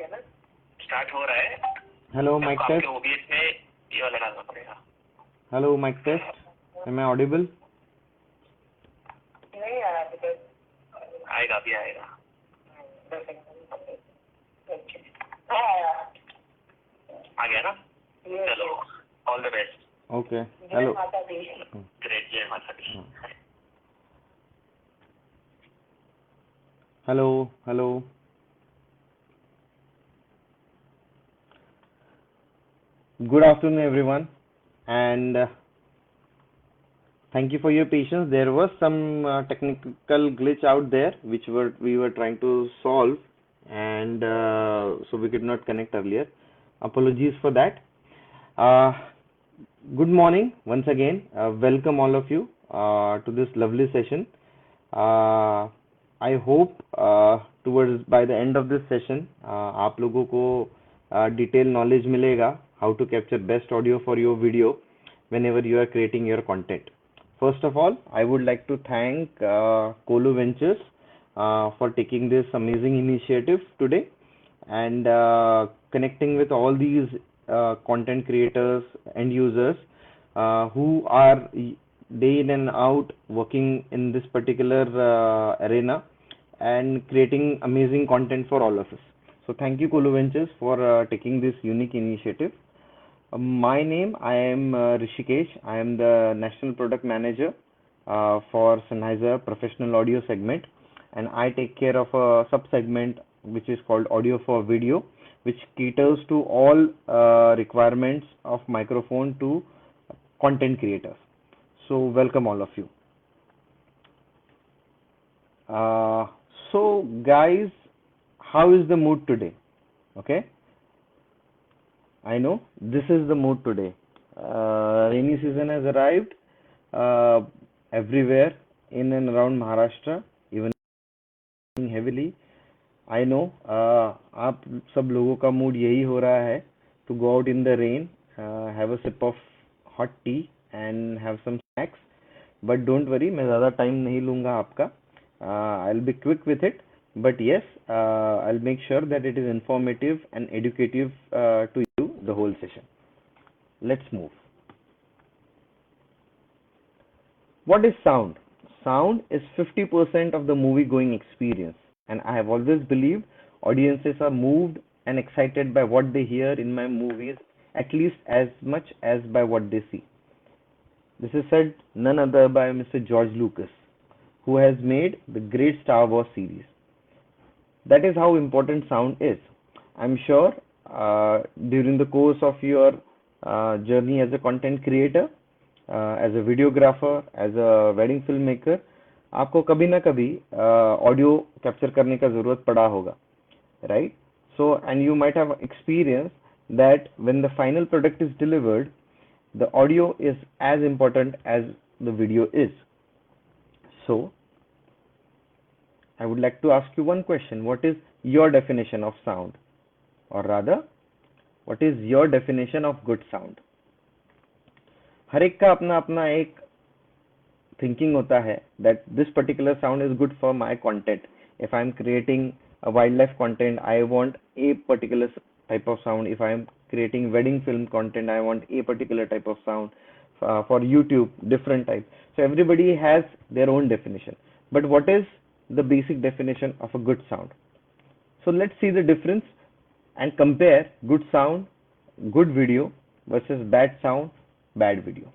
Start हो रहा है। हेलो माइक आपके टेस्ट। ओबीएस में ये वाला डालना पड़ेगा। Hello mic test, am I audible? नहीं आ रहा, आएगा, अभी आएगा। आ गया ना? चलो, all the best. Okay, hello. Great, जय माता दी। Hello hello. Good afternoon, everyone, and thank you for your patience. There was some technical glitch out there, which we were trying to solve, and so we could not connect earlier. Apologies for that. Good morning once again. Welcome all of you to this lovely session. I hope towards by the end of this session, आप लोगों को detailed knowledge मिलेगा how to capture best audio for your video whenever you are creating your content. First of all, I would like to thank Kolu Ventures for taking this amazing initiative today and connecting with all these content creators and users who are day in and out working in this particular arena and creating amazing content for all of us. So thank you, Kolu Ventures, for taking this unique initiative. My name, I am Rishikesh. I am the National Product Manager for Sennheiser Professional Audio segment, and I take care of a sub-segment which is called Audio for Video, which caters to all requirements of microphone to content creators. So welcome all of you. So guys, how is the mood today? Okay, I know this is the mood today. Rainy season has arrived everywhere in and around Maharashtra, even heavily. I know आप सब लोगों का mood यही हो रहा है to go out in the rain, have a sip of hot tea and have some snacks. But don't worry, मैं ज़्यादा टाइम नहीं लूँगा आपका. I'll be quick with it. But yes, I'll make sure that it is informative and educative to you the whole session. Let's move. What is sound? Sound is 50% of the movie going experience, and I have always believed audiences are moved and excited by what they hear in my movies at least as much as by what they see. This is said none other by Mr. George Lucas, who has made the great Star Wars series. That is how important sound is. I'm sure during the course of your journey as a content creator, as a videographer, as a wedding filmmaker, आपको कभी ना कभी audio capture करने का जरूरत पड़ा होगा, right? So, and you might have experienced that when the final product is delivered, the audio is as important as the video is. So, I would like to ask you one question. What is your definition of sound? Or rather, what is your definition of good sound? हर एक का अपना अपना एक thinking होता है that this particular sound is good for my content. If I am creating a wildlife content, I want a particular type of sound. If I am creating wedding film content, I want a particular type of sound. For YouTube, different type. So everybody has their own definition. But what is the basic definition of a good sound? So let's see the difference and compare good sound, good video versus bad sound, bad video.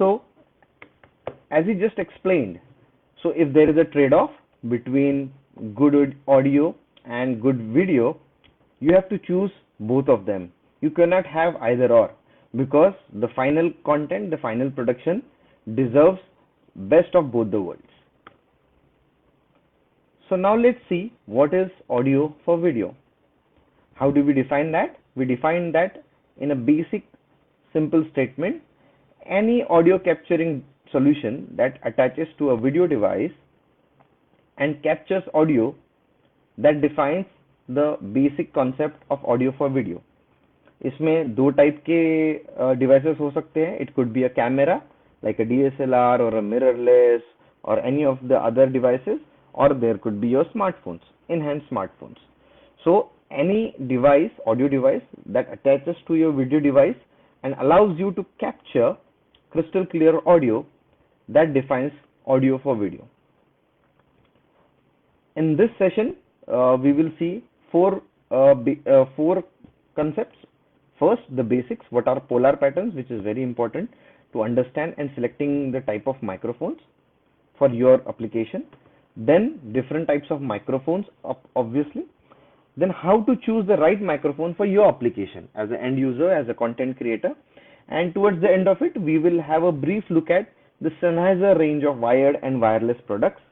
So as he just explained, so if there is a trade-off between good audio and good video, you have to choose both of them. You cannot have either or, because the final content, the final production deserves best of both the worlds. So now let's see what is audio for video. How do we define that? We define that in a basic simple statement. Any audio capturing solution that attaches to a video device and captures audio, that defines the basic concept of audio for video. इसमें दो type के devices हो सकते हैं. It could be a camera like a DSLR or a mirrorless or any of the other devices, or there could be your smartphones, enhanced smartphones. So any device, audio device that attaches to your video device and allows you to capture crystal clear audio, that defines audio for video. In this session, we will see four concepts. First, the basics. What are polar patterns, which is very important to understand and selecting the type of microphones for your application. Then different types of microphones, obviously. Then how to choose the right microphone for your application as an end user, as a content creator. And towards the end of it, we will have a brief look at the Sennheiser range of wired and wireless products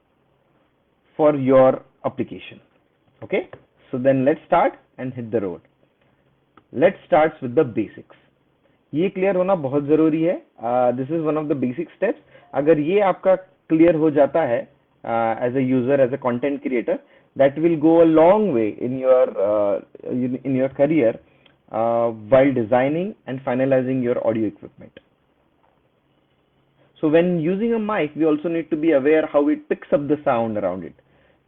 for your application. Okay, so then let's start and hit the road. Let's start with the basics. ये clear होना बहुत जरूरी है. This is one of the basic steps. अगर ये आपका clear हो जाता है as a user, as a content creator, that will go a long way in your career while designing and finalizing your audio equipment. So when using a mic, we also need to be aware how it picks up the sound around it.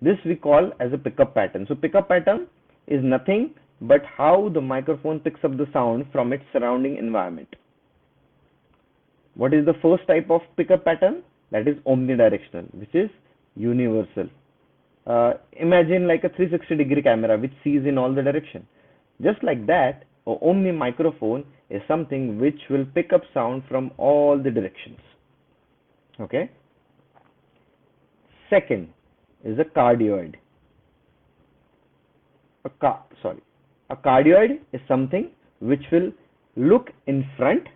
This we call as a pickup pattern. So pickup pattern is nothing but how the microphone picks up the sound from its surrounding environment. What is the first type of pickup pattern? That is omnidirectional, which is universal. Imagine like a 360-degree camera which sees in all the direction. Just like that, an omni microphone is something which will pick up sound from all the directions. Okay. Second is a cardioid. A cardioid is something which will look in front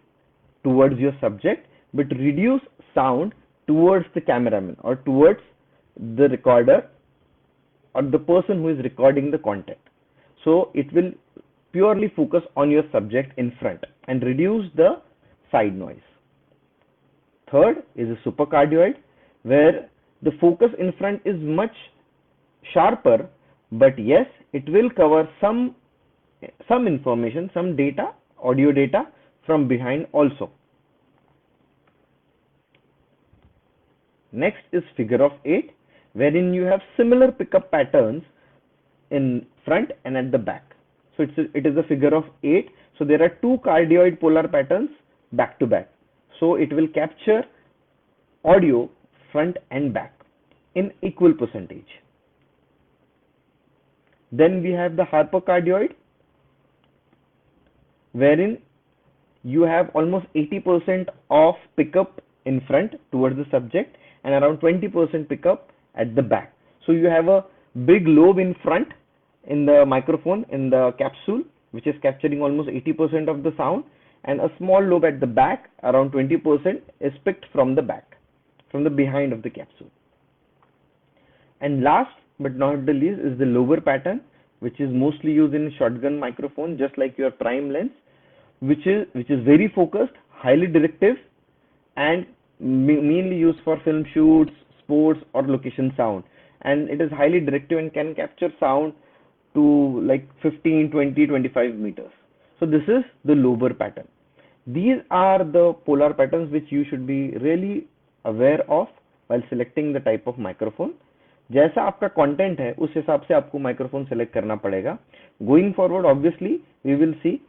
towards your subject but reduce sound towards the cameraman or towards the recorder or the person who is recording the content. So it will purely focus on your subject in front and reduce the side noise. Third is a supercardioid, where the focus in front is much sharper, but yes, it will cover some information, some data, audio data from behind also. Next is figure of 8, wherein you have similar pickup patterns in front and at the back. So it is a figure of 8. So there are two cardioid polar patterns back to back. So it will capture audio front and back in equal percentage. Then we have the hypercardioid, wherein you have almost 80% of pickup in front towards the subject and around 20% pickup at the back. So you have a big lobe in front in the microphone, in the capsule, which is capturing almost 80% of the sound, and a small lobe at the back, around 20%, is picked from the back, from the behind of the capsule. And last but not the least is the lower pattern, which is mostly used in shotgun microphone, just like your prime lens, which is very focused, highly directive, and mainly used for film shoots, sports, or location sound. And it is highly directive and can capture sound to like 15, 20, 25 meters. So this is the lower pattern. These are the polar patterns which you should be really aware of while selecting the type of microphone. जैसा आपका content है उस हिसाब से आपको microphone select करना पड़ेगा. Going forward, obviously, we will see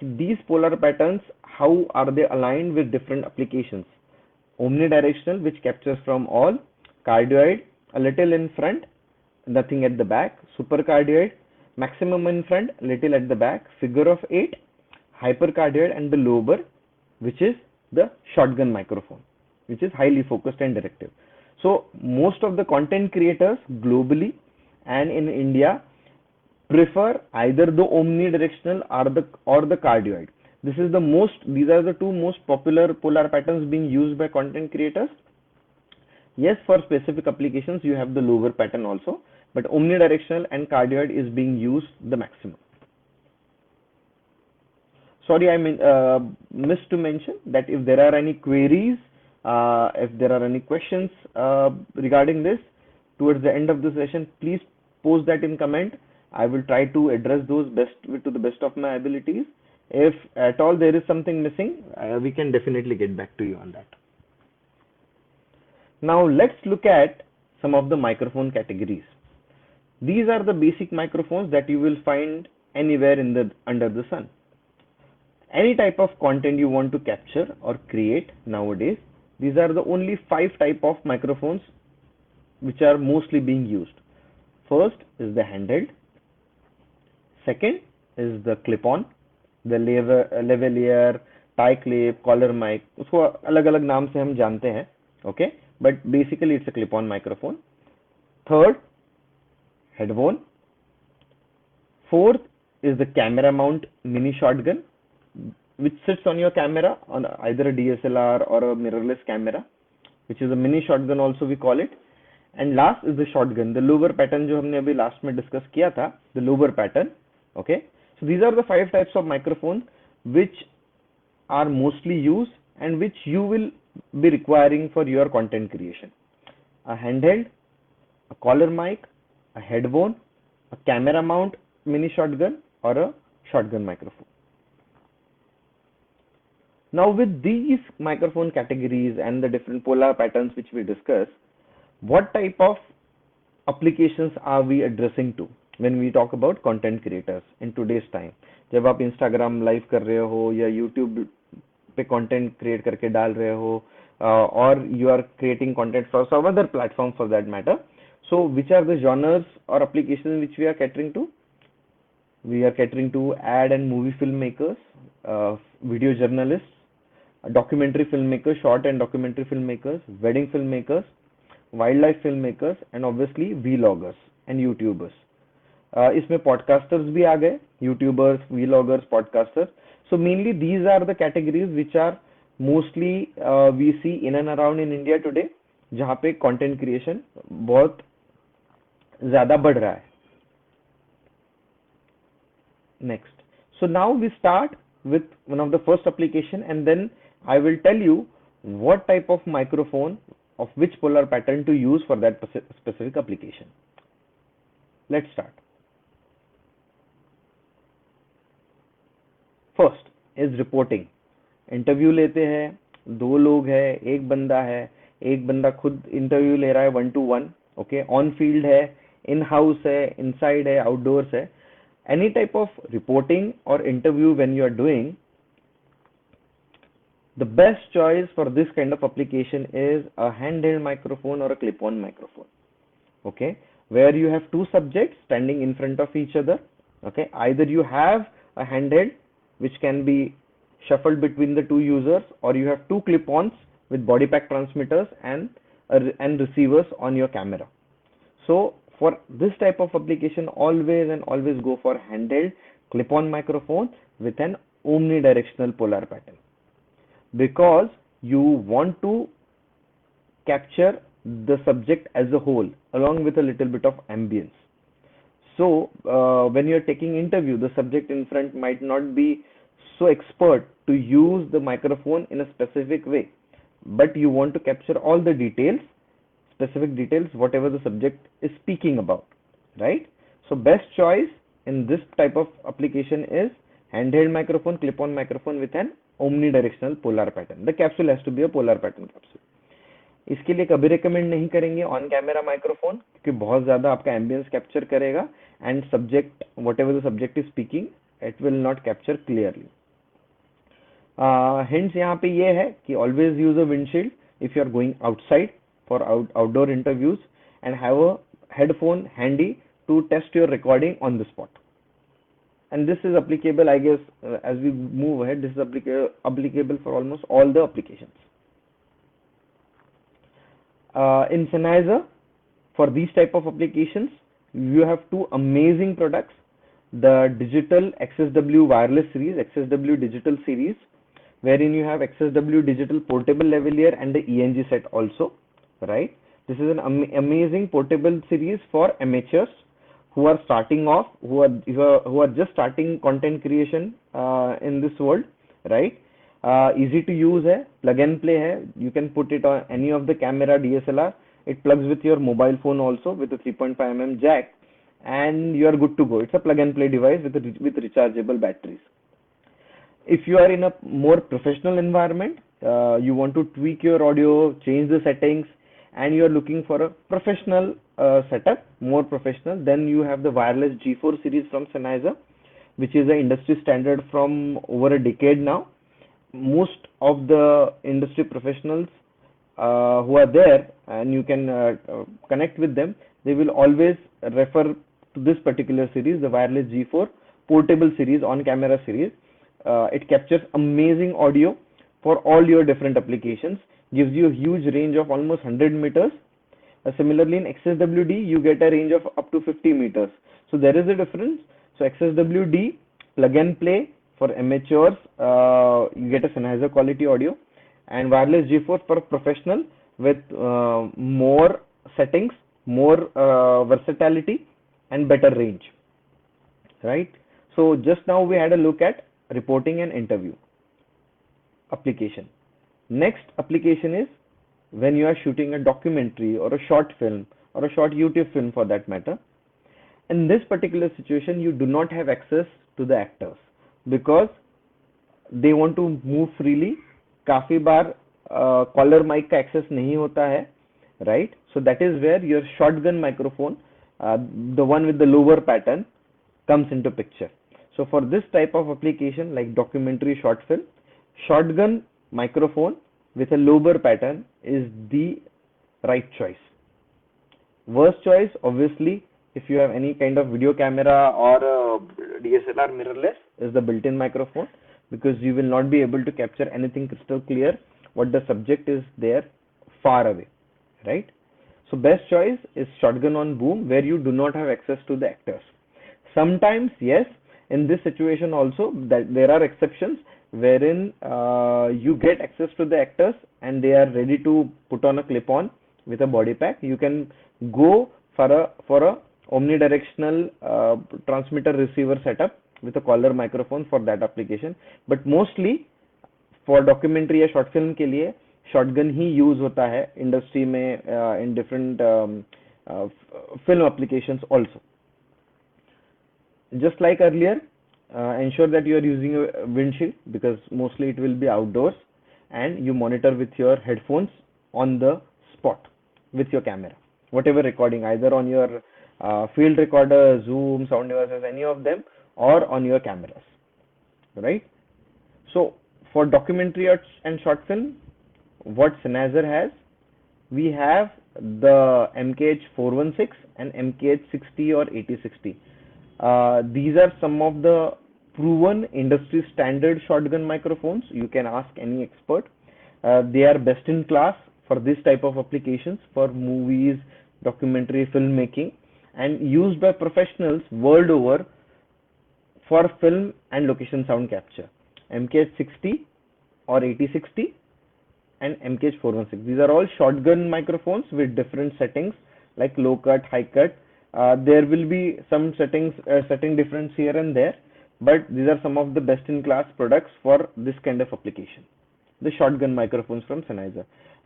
these polar patterns, how are they aligned with different applications. Omnidirectional, which captures from all. Cardioid, a little in front, nothing at the back. Supercardioid, maximum in front, little at the back. Figure of 8, hypercardioid, and the lower, which is the shotgun microphone. which is highly focused and directive. So most of the content creators globally and in India prefer either the omnidirectional or the cardioid. These are the two most popular polar patterns being used by content creators. Yes, for specific applications you have the lower pattern also, but omnidirectional and cardioid is being used the maximum. Sorry, missed to mention that if there are any queries, if there are any questions regarding this towards the end of the session, please post that in comment. I will try to address those to the best of my abilities. If at all there is something missing, we can definitely get back to you on that. Now let's look at some of the microphone categories. These are the basic microphones that you will find anywhere under the sun. Any type of content you want to capture or create nowadays, these are the only 5 type of microphones which are mostly being used. First is the handheld. Second is the clip-on, the lavalier, tie clip, collar mic. उसको अलग-अलग नाम से हम जानते हैं, okay? But basically it's a clip-on microphone. Third, headphone. Fourth is the camera mount mini shotgun, which sits on your camera on either a DSLR or a mirrorless camera, which is a mini shotgun also we call it. And last is the shotgun, the lower pattern जो हमने अभी last में discuss किया था, the lower pattern. Okay, so these are the 5 types of microphones which are mostly used and which you will be requiring for your content creation. A handheld, a collar mic, a headphone, a camera mount mini shotgun, or a shotgun microphone. Now with these microphone categories and the different polar patterns which we discussed, what type of applications are we addressing to when we talk about content creators in today's time? जब आप Instagram live कर रहे हो या YouTube पे content create करके डाल रहे हो, or you are creating content for some other platform for that matter. So which are the genres or applications which we are catering to? We are catering to ad and movie filmmakers, video journalists, documentary filmmakers, short and documentary filmmakers, wedding filmmakers, wildlife filmmakers, and obviously vloggers and YouTubers. इसमें podcasters भी आ गए, YouTubers, vloggers, podcasters. So mainly these are the categories which are mostly we see in and around in India today, जहाँ पे content creation बहुत ज़्यादा बढ़ रहा है. Next, so now we start with one of the first application, and then I will tell you what type of microphone of which polar pattern to use for that specific application. Let's start. First is reporting. Interview लेते हैं, 2 लोग हैं, एक बंदा खुद interview ले रहा है 1-to-1, ओके, ऑन फील्ड है, इन हाउस है, इनसाइड है, आउटडोर्स है. Any type of reporting or interview when you are doing, the best choice for this kind of application is a handheld microphone or a clip-on microphone, okay, where you have 2 subjects standing in front of each other, okay. Either you have a handheld which can be shuffled between the 2 users, or you have 2 clip-ons with body pack transmitters and receivers on your camera. So for this type of application, always go for handheld clip-on microphone with an omnidirectional polar pattern, because you want to capture the subject as a whole along with a little bit of ambience. So when you're taking interview, the subject in front might not be so expert to use the microphone in a specific way, but you want to capture all the details, specific details, whatever the subject is speaking about, right? So best choice in this type of application is handheld microphone, clip-on microphone with an omnidirectional polar pattern. The capsule has to be a polar pattern capsule. इसके लिए कभी recommend नहीं करेंगे on camera microphone, क्योंकि बहुत ज़्यादा आपका ambience capture करेगा, and subject, whatever the subject is speaking, it will not capture clearly. Hints यहाँ पे ये है कि always use a windshield if you are going outside for outdoor interviews, and have a headphone handy to test your recording on the spot. And this is applicable, I guess, as we move ahead, this is applicable for almost all the applications. In Sennheiser, for these type of applications, you have two amazing products: the digital XSW wireless series, XSW digital series, wherein you have XSW digital portable lavalier and the ENG set also, right? This is an amazing portable series for amateurs who are starting off, who are just starting content creation in this world, right? Easy to use है, plug and play है. You can put it on any of the camera DSLR. It plugs with your mobile phone also with a 3.5mm jack, and you are good to go. It's a plug and play device with rechargeable batteries. If you are in a more professional environment, you want to tweak your audio, change the settings, and you are looking for a professional setup, more professional, then you have the wireless G4 series from Sennheiser, which is an industry standard from over a decade now. Most of the industry professionals who are there, and you can connect with them, they will always refer to this particular series, the wireless G4 portable series, on camera series. It captures amazing audio for all your different applications, gives you a huge range of almost 100 meters. Similarly, in XSWD, you get a range of up to 50 meters. So there is a difference. So XSWD, plug and play for amateurs, you get a Sennheiser quality audio, and wireless G4 for professional with more settings, more versatility, and better range, right? So just now we had a look at reporting and interview application. Next application is when you are shooting a documentary or a short film or a short YouTube film for that matter. In this particular situation, you do not have access to the actors because they want to move freely. काफी बार collar mic का access नहीं होता है, right? So that is where your shotgun microphone, the one with the lower pattern, comes into picture. So for this type of application like documentary short film, shotgun microphone with a lower pattern is the right choice. Worst choice, obviously, if you have any kind of video camera or DSLR mirrorless, is the built-in microphone, because you will not be able to capture anything crystal clear what the subject is there far away, right? So best choice is shotgun on boom, where you do not have access to the actors. Sometimes, yes, in this situation also, that there are exceptions wherein you get access to the actors and they are ready to put on a clip-on with a body pack. You can go for a omnidirectional transmitter receiver setup with a collar microphone for that application, but mostly for documentary या short film के लिए shotgun ही use होता है industry में in different film applications also. Just like earlier, ensure that you are using a windshield, because mostly it will be outdoors, and you monitor with your headphones on the spot with your camera, whatever recording, either on your field recorder, Zoom, sound devices, any of them, or on your cameras, right? So for documentary and short film, what Sennheiser has, we have the MKH416 and MKH60 or 8060. These are some of the proven industry standard shotgun microphones. You can ask any expert. They are best in class for this type of applications, for movies, documentary, filmmaking, and used by professionals world over for film and location sound capture. MKH60 or 8060 and MKH416. These are all shotgun microphones with different settings like low cut, high cut. There will be some setting difference here and there, but these are some of the best in class products for this kind of application. The shotgun microphones from Sennheiser.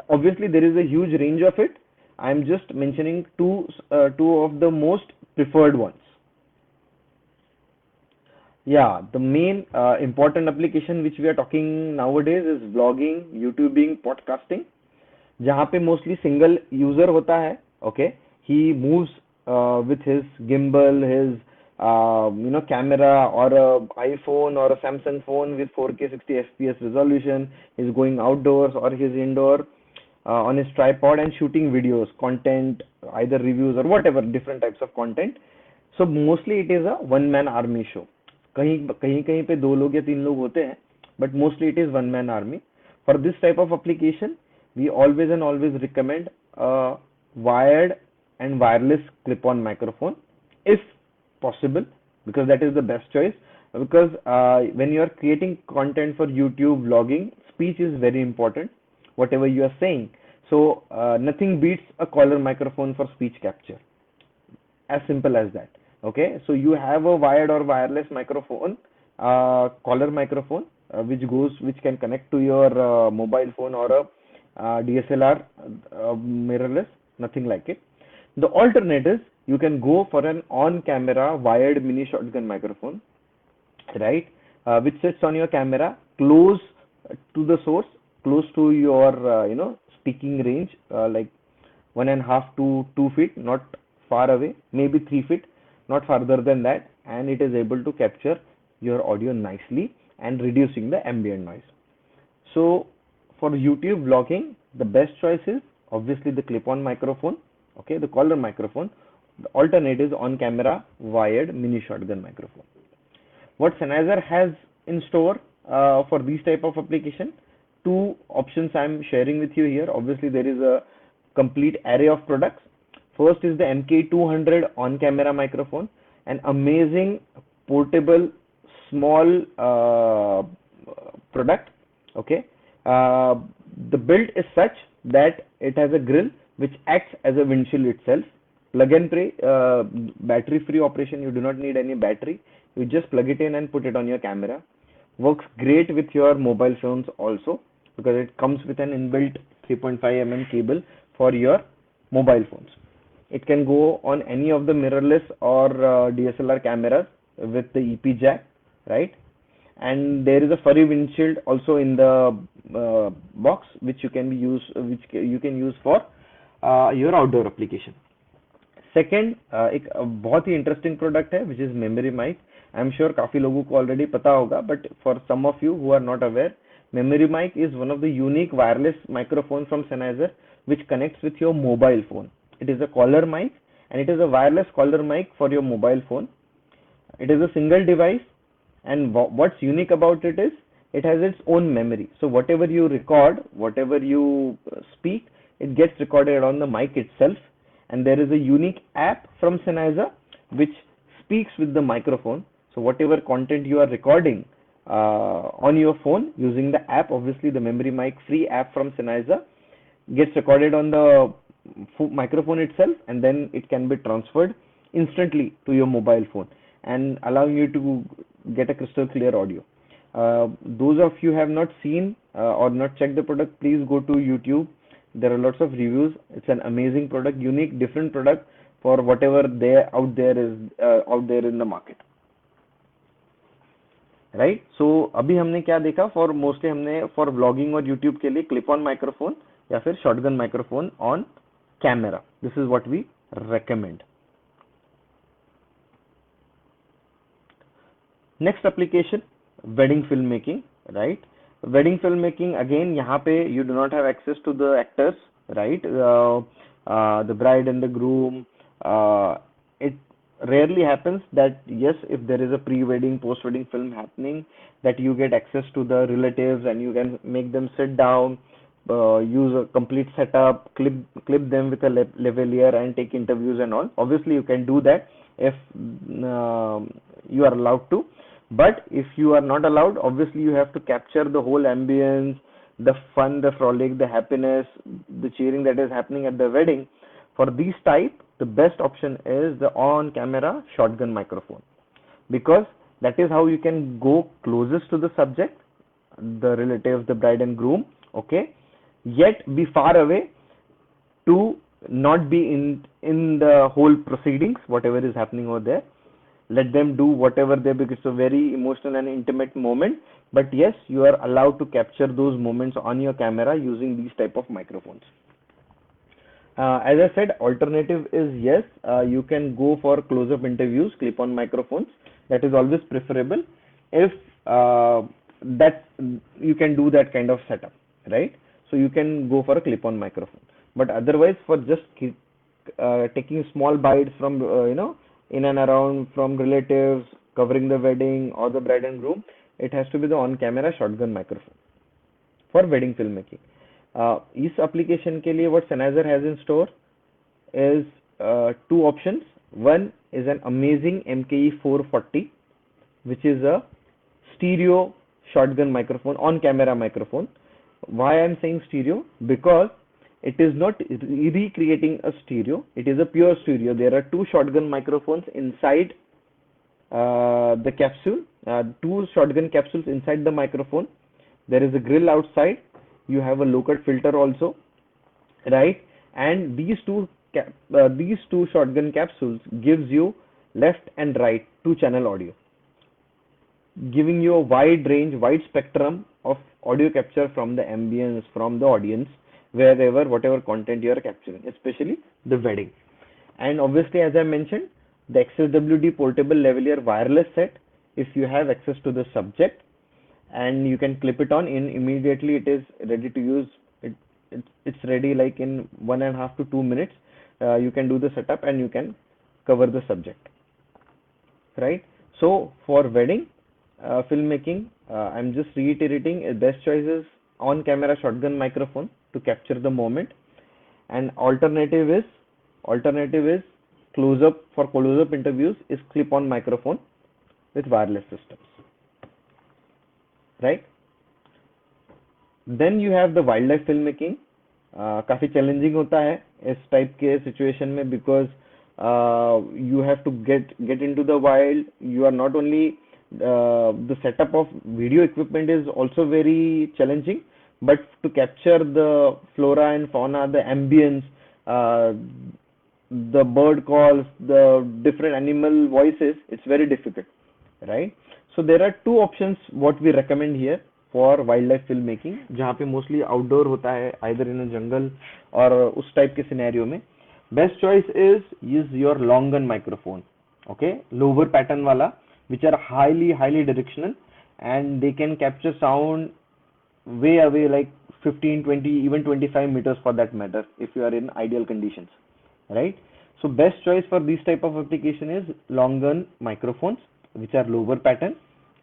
Obviously, there is a huge range of it. I am just mentioning two of the most preferred ones. Yeah, the main important application which we are talking nowadays is vlogging, YouTubing, podcasting, जहाँ पे mostly single user होता है. Okay, he moves with his gimbal, his camera, or a iPhone or a Samsung phone with 4K 60 FPS resolution. He's going outdoors or he's indoor on his tripod and shooting videos, content, either reviews or whatever, different types of content. So mostly it is a one-man army show. कहीं पे दो लोग या तीन लोग होते हैं, but mostly it is one-man army. For this type of application, we always recommend a wired and wireless clip-on microphone if possible, because that is the best choice. Because when you are creating content for YouTube vlogging, speech is very important, whatever you are saying. So nothing beats a collar microphone for speech capture, as simple as that. Okay, so you have a wired or wireless microphone, collar microphone, which can connect to your mobile phone or a DSLR, mirrorless, nothing like it. The alternate is you can go for an on-camera wired mini shotgun microphone, right? Which sits on your camera, close to the source, close to your speaking range, like 1.5 to 2 feet, not far away, maybe 3 feet, not farther than that, and it is able to capture your audio nicely and reducing the ambient noise. So for YouTube vlogging, the best choice is obviously the clip-on microphone, okay, the collar microphone. The alternate is on-camera wired mini shotgun microphone. What Sennheiser has in store for these type of application, two options I'm sharing with you here. Obviously, there is a complete array of products. First is the MK200 on-camera microphone, an amazing portable small product. Okay, the build is such that it has a grill which acts as a windshield itself. Plug and play, battery free operation. You do not need any battery. You just plug it in and put it on your camera. Works great with your mobile phones also, because it comes with an inbuilt 3.5 mm cable for your mobile phones. It can go on any of the mirrorless or DSLR cameras with the EP jack, right? And there is a furry windshield also in the box, which you can use for your outdoor application. Second एक बहुत ही interesting product है which is memory mic. I am sure काफी लोगों को already पता होगा, but for some of you who are not aware, memory mic is one of the unique wireless microphone from Sennheiser which connects with your mobile phone. It is a collar mic and it is a wireless collar mic for your mobile phone. It is a single device, and what's unique about it is it has its own memory. So whatever you record, whatever you speak, it gets recorded on the mic itself. And there is a unique app from Sennheiser which speaks with the microphone. So whatever content you are recording on your phone using the app, obviously the memory mic free app from Sennheiser, gets recorded on the microphone itself, and then it can be transferred instantly to your mobile phone and allowing you to get a crystal clear audio. Those of you have not seen or not checked the product, please go to YouTube. There are lots of reviews. It's an amazing product, unique, different product for whatever out there in the market. Right. So अभी हमने क्या देखा, for mostly हमने for vlogging और YouTube के लिए clip on microphone या फिर shotgun microphone on camera. This is what we recommend. Next application, wedding film making. Right, wedding film making again यहाँ पे you do not have access to the actors, right, the bride and the groom. It rarely happens that yes, if there is a pre-wedding, post-wedding film happening, that you get access to the relatives and you can make them sit down, use a complete setup, clip them with a lavalier and take interviews and all. Obviously you can do that if you are allowed to, but if you are not allowed, obviously you have to capture the whole ambience, the fun, the frolic, the happiness, the cheering that is happening at the wedding. For these type, the best option is the on camera shotgun microphone, because that is how you can go closest to the subject, the relatives, the bride and groom, okay, yet be far away to not be in the whole proceedings, whatever is happening over there. Let them do whatever they, because it's a very emotional and intimate moment, but yes, you are allowed to capture those moments on your camera using these type of microphones. As I said, alternative is yes, you can go for close-up interviews, clip-on microphones. That is always preferable if that you can do that kind of setup, right? So you can go for a clip-on microphone. But otherwise, for just taking small bites from in and around from relatives, covering the wedding or the bride and groom, it has to be the on-camera shotgun microphone for wedding filmmaking. इस application के लिए what Sennheiser has in store is two options. One is an amazing MKE 440, which is a stereo shotgun microphone, on camera microphone. Why I'm saying stereo? Because it is not recreating a stereo, it is a pure stereo. There are two shotgun microphones inside the capsule, two shotgun capsules inside the microphone. There is a grill outside, you have a low cut filter also, right? And these two shotgun capsules gives you left and right two channel audio, giving you a wide range, wide spectrum of audio capture from the ambience, from the audience, wherever, whatever content you are capturing, especially the wedding. And obviously, as I mentioned, the XSWD portable lavalier wireless set, if you have access to the subject, and you can clip it on in immediately, it is ready to use. It's ready like in 1.5 to 2 minutes. You can do the setup and you can cover the subject, right? So for wedding filmmaking, I'm just reiterating, best choice is on camera shotgun microphone to capture the moment, and alternative is close up, for close up interviews is clip on microphone with wireless systems, right? Then you have the wildlife filmmaking. काफी challenging होता है इस type के situation में, because you have to get into the wild. You are not only the setup of video equipment is also very challenging, but to capture the flora and fauna, the ambience, the bird calls, the different animal voices, it's very difficult, right? So there are two options what we recommend here for wildlife filmmaking, जहाँ पे mostly outdoor होता है, either in a jungle और उस type के scenario में. Best choice is use your long gun microphone, okay, lower pattern वाला, which are highly directional, and they can capture sound way away, like 15, 20, even 25 meters for that matter, if you are in ideal conditions, right? So best choice for this type of application is long gun microphones, which are lower pattern,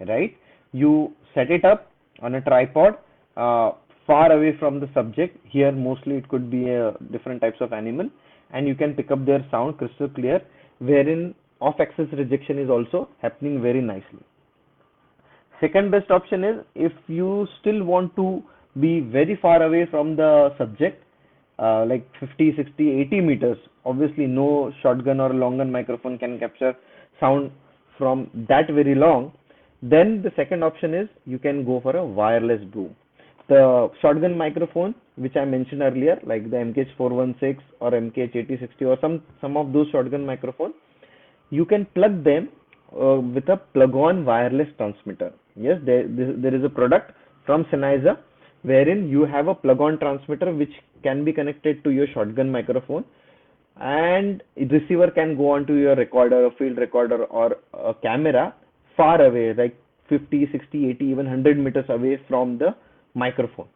right? You set it up on a tripod, far away from the subject. Here mostly it could be different types of animal, and you can pick up their sound crystal clear, wherein off axis rejection is also happening very nicely. Second best option is, if you still want to be very far away from the subject, like 50, 60, 80 meters, obviously no shotgun or long gun microphone can capture sound from that very long. Then the second option is you can go for a wireless boom. The shotgun microphone, which I mentioned earlier, like the MKH 416 or MKH 8060 or some of those shotgun microphones, you can plug them with a plug-on wireless transmitter. Yes, there is a product from Sennheiser wherein you have a plug-on transmitter which can be connected to your shotgun microphone, and receiver can go onto your recorder, a field recorder, or a camera far away, like 50, 60, 80, even 100 meters away from the microphone.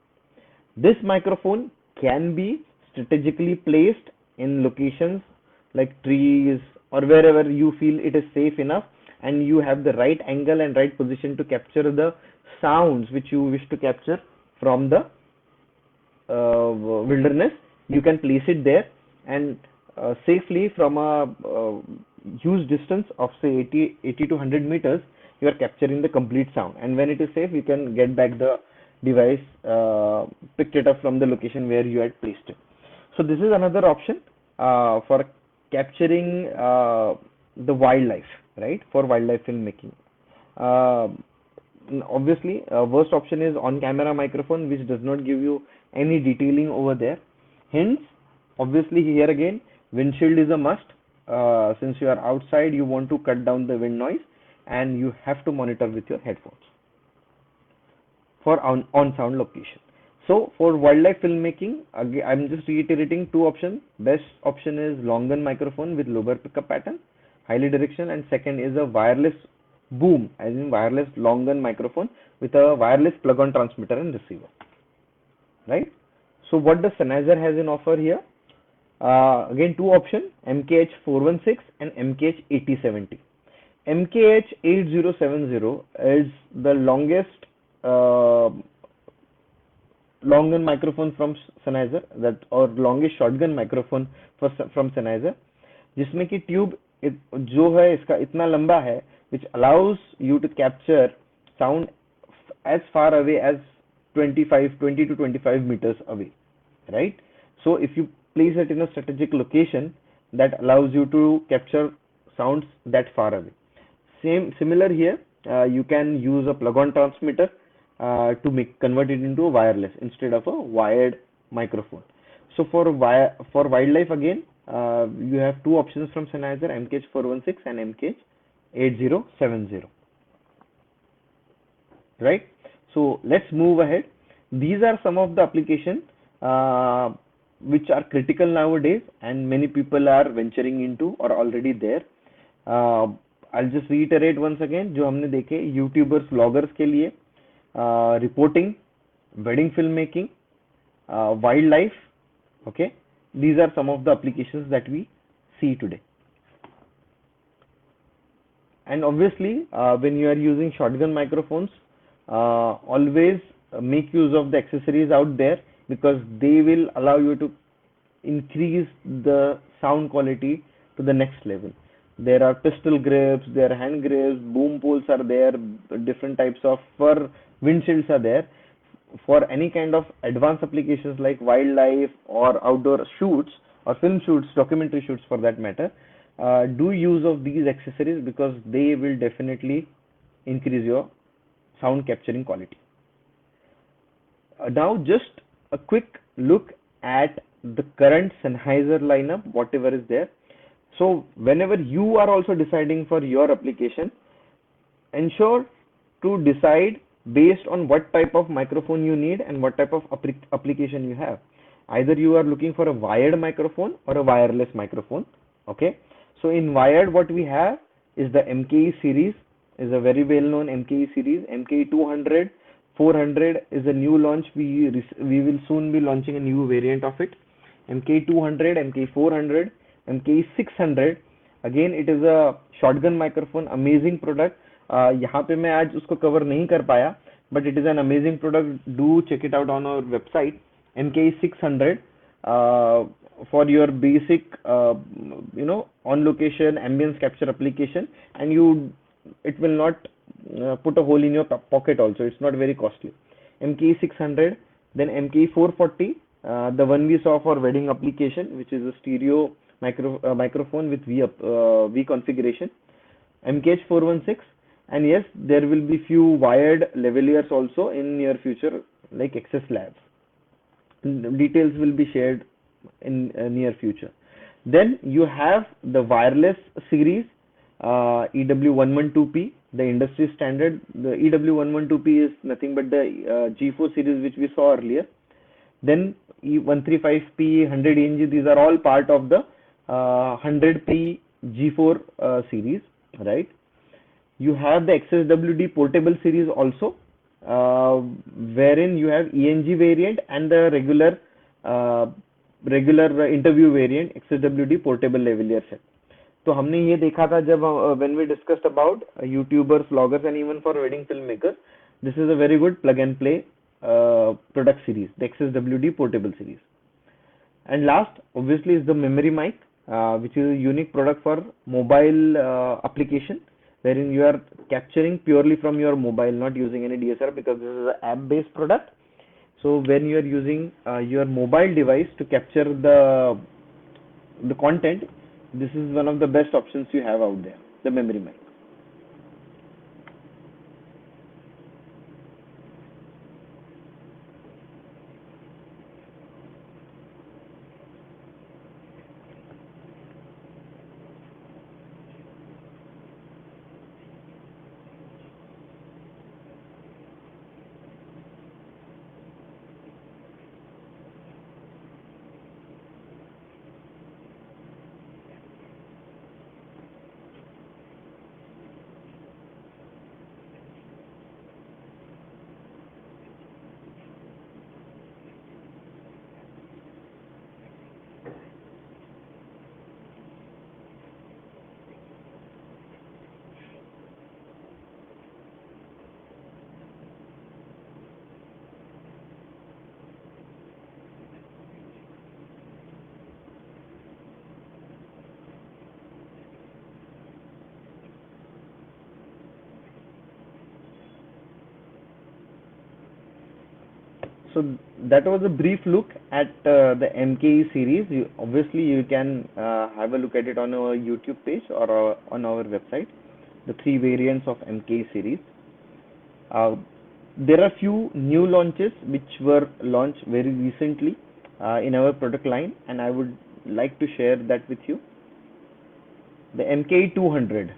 This microphone can be strategically placed in locations like trees or wherever you feel it is safe enough, and you have the right angle and right position to capture the sounds which you wish to capture from the wilderness. You can place it there, and safely from a huge distance of say 80 to 100 meters, you are capturing the complete sound. And when it is safe, you can get back the device, picked it up from the location where you had placed it. So this is another option for capturing the wildlife, right, for wildlife filmmaking. Obviously, worst option is on camera microphone, which does not give you any detailing over there. Hence, obviously here again, windshield is a must. Since you are outside, you want to cut down the wind noise, and you have to monitor with your headphones for on sound location. So for wildlife filmmaking, again, I'm just reiterating two options. Best option is long gun microphone with lower pickup pattern, highly directional, and second is a wireless boom, as in wireless long gun microphone with a wireless plug-on transmitter and receiver, right? So what does Sennheiser has in offer here? Again, two options, MKH 416 and MKH 8070. MKH 8070 is the longest long gun microphone from Sennheiser, that or longest shotgun microphone from Sennheiser, जिसमें कि tube जो है इसका इतना लंबा है, which allows you to capture sound as far away as 20 to 25 meters away, right? So if you place it in a strategic location, that allows you to capture sounds that far away. Similar here, you can use a plug-on transmitter to convert it into a wireless instead of a wired microphone. So for wildlife again, you have two options from Sennheiser, MKH416 and MKH8070. Right? So let's move ahead. These are some of the applications which are critical nowadays, and many people are venturing into or already there. I'll just reiterate once again जो हमने देखे YouTubers vloggers के लिए, reporting, wedding film making, wild life. Okay, these are some of the applications that we see today. And obviously when you are using shotgun microphones, always make use of the accessories out there, because they will allow you to increase the sound quality to the next level. There are pistol grips, there are hand grips, boom poles are there, different types of fur windshields are there. For any kind of advanced applications like wildlife or outdoor shoots or film shoots, documentary shoots for that matter, do use of these accessories, because they will definitely increase your sound capturing quality. Now just a quick look at the current Sennheiser lineup, whatever is there. So whenever you are also deciding for your application, ensure to decide based on what type of microphone you need and what type of application you have. Either you are looking for a wired microphone or a wireless microphone. Okay, so in wired, what we have is the MKE series, is a very well known MKE series. MKE 200, 400 is a new launch. We will soon be launching a new variant of it. MKE 200, MKE 400, MKE 600. Again, it is a shotgun microphone, amazing product. यहाँ पे मैं आज उसको cover नहीं कर पाया, but it is an amazing product. Do check it out on our website. MKE 600 for your basic on location ambience capture application, and it will not put a hole in your pocket also. It's not very costly. MKE 600, then MKE 440, the one we saw for wedding application, which is a stereo microphone with V configuration. MKH 416, and yes, there will be few wired lavaliers also in near future, like Access Labs. Details will be shared in near future. Then you have the wireless series, EW112P, the industry standard. The EW112P is nothing but the G4 series which we saw earlier. Then E135P, 100 ENG, these are all part of the 100P G4 series, right? You have the XSWD portable series also, wherein you have ENG variant and the regular interview variant, XSWD portable lavalier set. तो हमने ये देखा था जब when we discussed about YouTubers, vloggers, and even for wedding filmmakers, this is a very good plug and play product series, the XSWD portable series. And last, obviously, is the memory mic, which is a unique product for mobile application, wherein you are capturing purely from your mobile, not using any DSLR, because this is an app-based product. So when you are using your mobile device to capture the content, this is one of the best options you have out there, the memory mic. So that was a brief look at the MKE series. Obviously, you can have a look at it on our YouTube page or on our website, the three variants of MKE series. Uh, there are few new launches which were launched very recently in our product line, and I would like to share that with you. The MKE 200.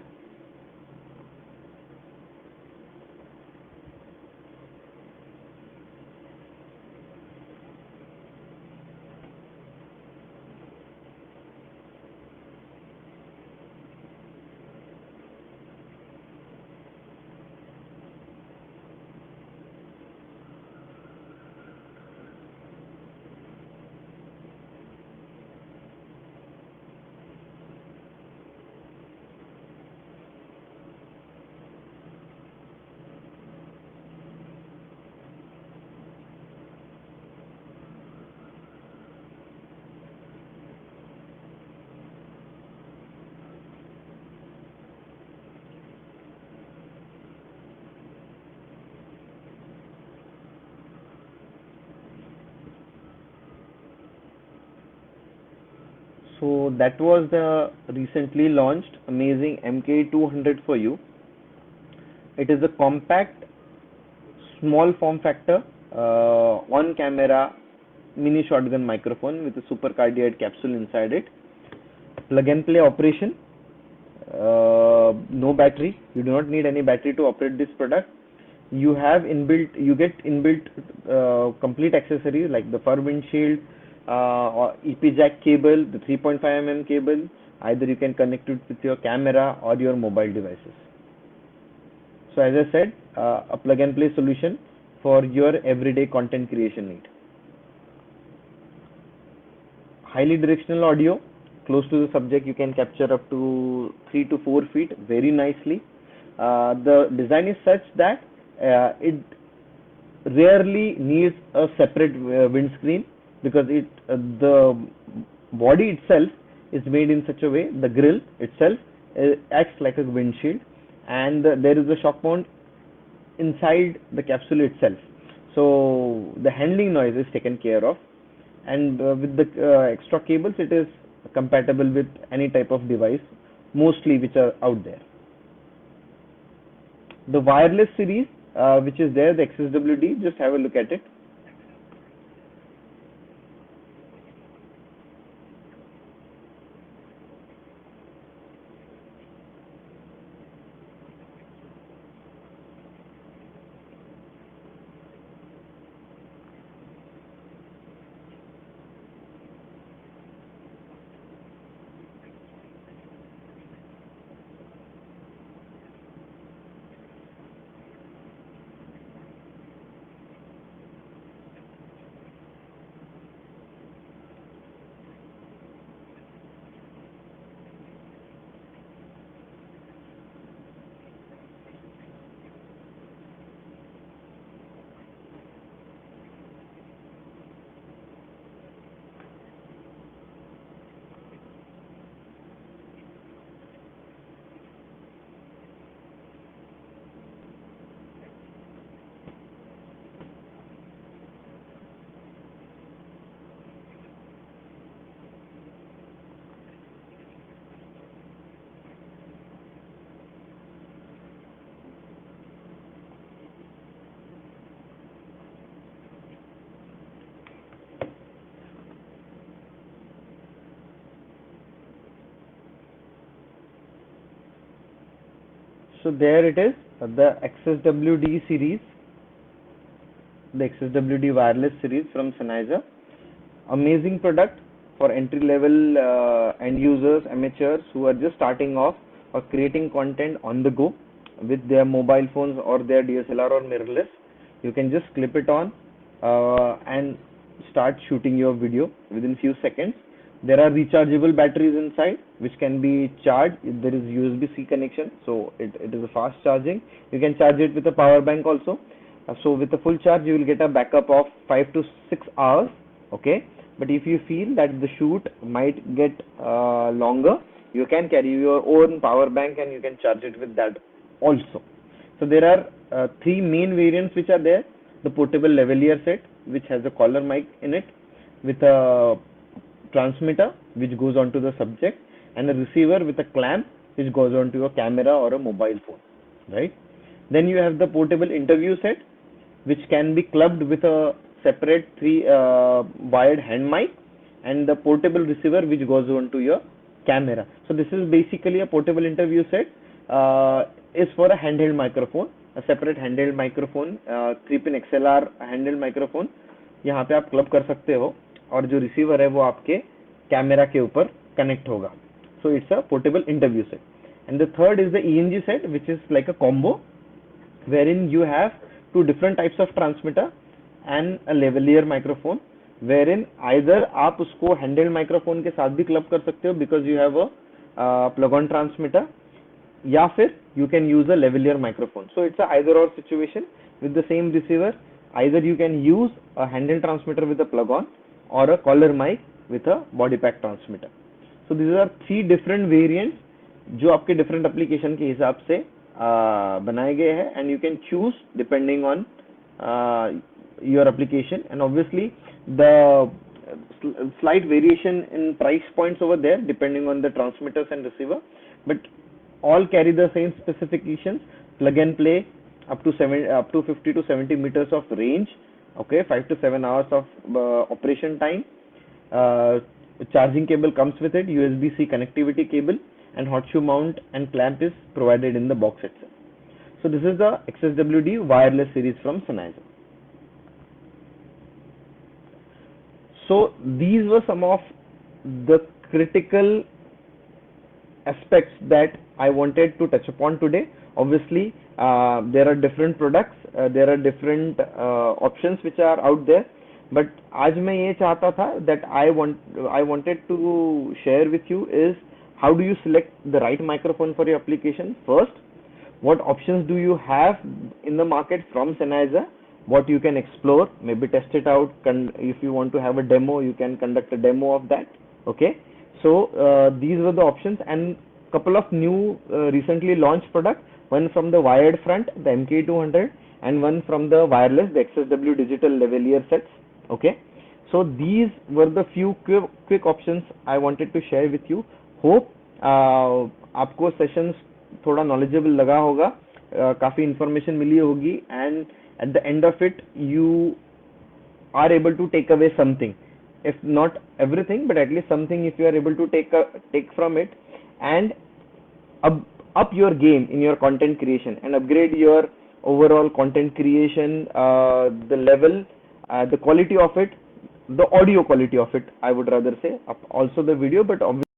So that was the recently launched amazing MKE 200 for you. It is a compact, small form factor, on camera mini shotgun microphone with a super cardioid capsule inside it. Plug and play operation. No battery. You do not need any battery to operate this product. You get inbuilt complete accessories like the fur windshield, or EP jack cable, the 3.5 mm cable. Either you can connect it with your camera or your mobile devices. So as I said, a plug and play solution for your everyday content creation need. Highly directional audio, close to the subject, you can capture up to 3 to 4 feet very nicely. The design is such that it rarely needs a separate windscreen, because the body itself is made in such a way, the grill itself acts like a windshield, and there is a shock mount inside the capsule itself, so the handling noise is taken care of. And with the extra cables, it is compatible with any type of device, mostly which are out there. The wireless series, which is there, the XSWD, just have a look at it. So there it is, the XSWD series, the XSWD wireless series from Sennheiser. Amazing product for entry level end users, amateurs who are just starting off or creating content on the go with their mobile phones or their DSLR or mirrorless. You can just clip it on and start shooting your video within few seconds. There are rechargeable batteries inside which can be charged. There is USB-C connection, so it is a fast charging. You can charge it with a power bank also. So with a full charge, you will get a backup of 5 to 6 hours. Okay, but if you feel that the shoot might get longer, you can carry your own power bank and you can charge it with that also. So there are three main variants which are there: the portable lavalier set, which has a collar mic in it with a transmitter which goes onto the subject, and a receiver with a clamp which goes onto a camera or a mobile phone, right? Then you have the portable interview set, which can be clubbed with a separate three wired hand mic, and the portable receiver which goes onto your camera. So this is basically a portable interview set, is for a handheld microphone, a separate handheld microphone, 3-pin XLR handheld microphone यहाँ पे आप club कर सकते हो, और जो receiver है वो आपके कैमरा के ऊपर कनेक्ट होगा. So it's a portable interview set. And the third is the ENG set, which is like a combo wherein you have two different types of transmitter and a lavalier microphone, wherein either आप उसको handheld microphone के साथ भी club कर सकते हो because you have a plug-on transmitter, या फिर you can use a lavalier microphone. So it's a either or situation with the same receiver. Either you can use a handheld transmitter with a plug-on or a collar mic with a body pack transmitter. So these are three different variants जो आपके different application के हिसाब से बनाए गए हैं, and you can choose depending on your application, and obviously the slight variation in price points over there depending on the transmitters and receiver, but all carry the same specifications: plug and play, up to 50 to 70 meters of range, okay, 5 to 7 hours of operation time. Charging cable comes with it, USB-C connectivity cable, and hot shoe mount and clamp is provided in the box itself. So this is the XSWD wireless series from Sennheiser. So these were some of the critical aspects that I wanted to touch upon today. Obviously, there are different products, there are different options which are out there, but आज मैं ये चाहता था that I wanted to share with you is how do you select the right microphone for your application. First, what options do you have in the market from Sennheiser, what you can explore, maybe test it out. If you want to have a demo, you can conduct a demo of that. Okay, so these were the options, and couple of new recently launched products, one from the wired front, the MK200, and one from the wireless, the XSW digital lavalier sets. Okay, so these were the few quick options I wanted to share with you. Hope आपको sessions थोड़ा knowledgeable लगा होगा, काफ़ी information मिली होगी, and at the end of it you are able to take away something, if not everything, but at least something if you are able to take from it, and up your game in your content creation and upgrade your overall content creation, the level, the quality of it, the audio quality of it, I would rather say, also the video, but obviously